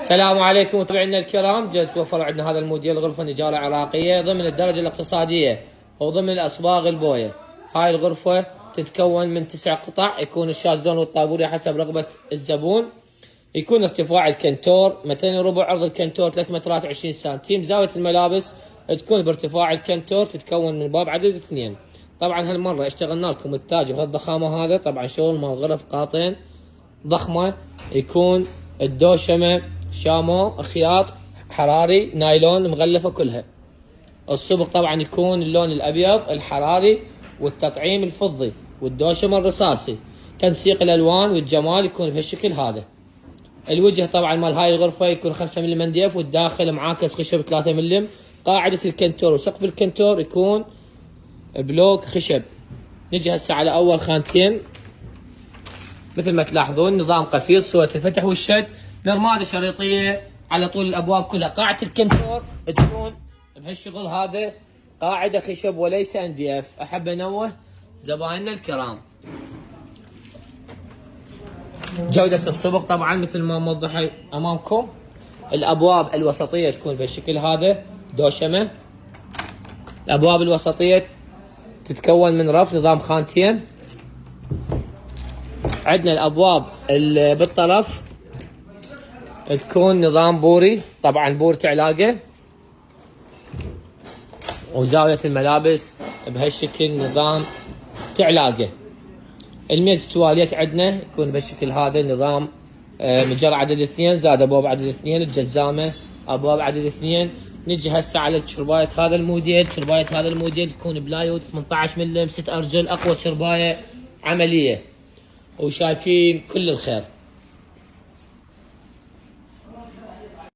السلام عليكم متابعينا الكرام. جاء توفر عندنا هذا الموديل غرفة نجارة عراقية ضمن الدرجة الاقتصادية وضمن الأصباغ البوية. هاي الغرفة تتكون من 9 قطع، يكون الشازلون والطابوري حسب رغبة الزبون. يكون ارتفاع الكنتور 2 وربع، عرض الكنتور 3 مترات 20 سنتيم. زاوية الملابس تكون بارتفاع الكنتور، تتكون من باب عدد 2. طبعا هالمرة اشتغلنا لكم التاج بهالضخامة هذا، طبعا شغل مال غرف قاطن ضخمة. يكون الدوشمة شامو خياط حراري نايلون مغلفة كلها. الصبغ طبعا يكون اللون الأبيض الحراري والتطعيم الفضي والدوشمة الرصاصي. تنسيق الألوان والجمال يكون بهالشكل هذا. الوجه طبعا مال هاي الغرفة يكون 5 ملم MDF، والداخل معاكس خشب 3 ملم. قاعدة الكنتور وسقف الكنتور يكون بلوك خشب. نجي هسه على أول خانتين، مثل ما تلاحظون نظام قفيز، صورة الفتح والشد، نرمادة شريطية على طول الأبواب كلها. قاعدة الكنتور تكون بهالشغل هذا قاعدة خشب وليس MDF. أحب أنوه زبائننا الكرام. جودة الصبغ طبعا مثل ما موضح أمامكم. الأبواب الوسطية تكون بهالشكل هذا دوشمة. الأبواب الوسطية تتكون من رف نظام خانتين. عندنا الابواب اللي بالطرف تكون نظام بوري، طبعا بورة علاقة. وزاوية الملابس بهالشكل نظام تعلاقة. الميز تواليت عندنا يكون بهالشكل هذا النظام مجر عدد 2 زاد ابواب عدد 2، الجزامة ابواب عدد 2. نجي هسه على الشرباية هذا الموديل. شرباية هذا الموديل تكون بلايود 18 ملم 6 ارجل، اقوى شرباية عملية، وشايفين كل الخير.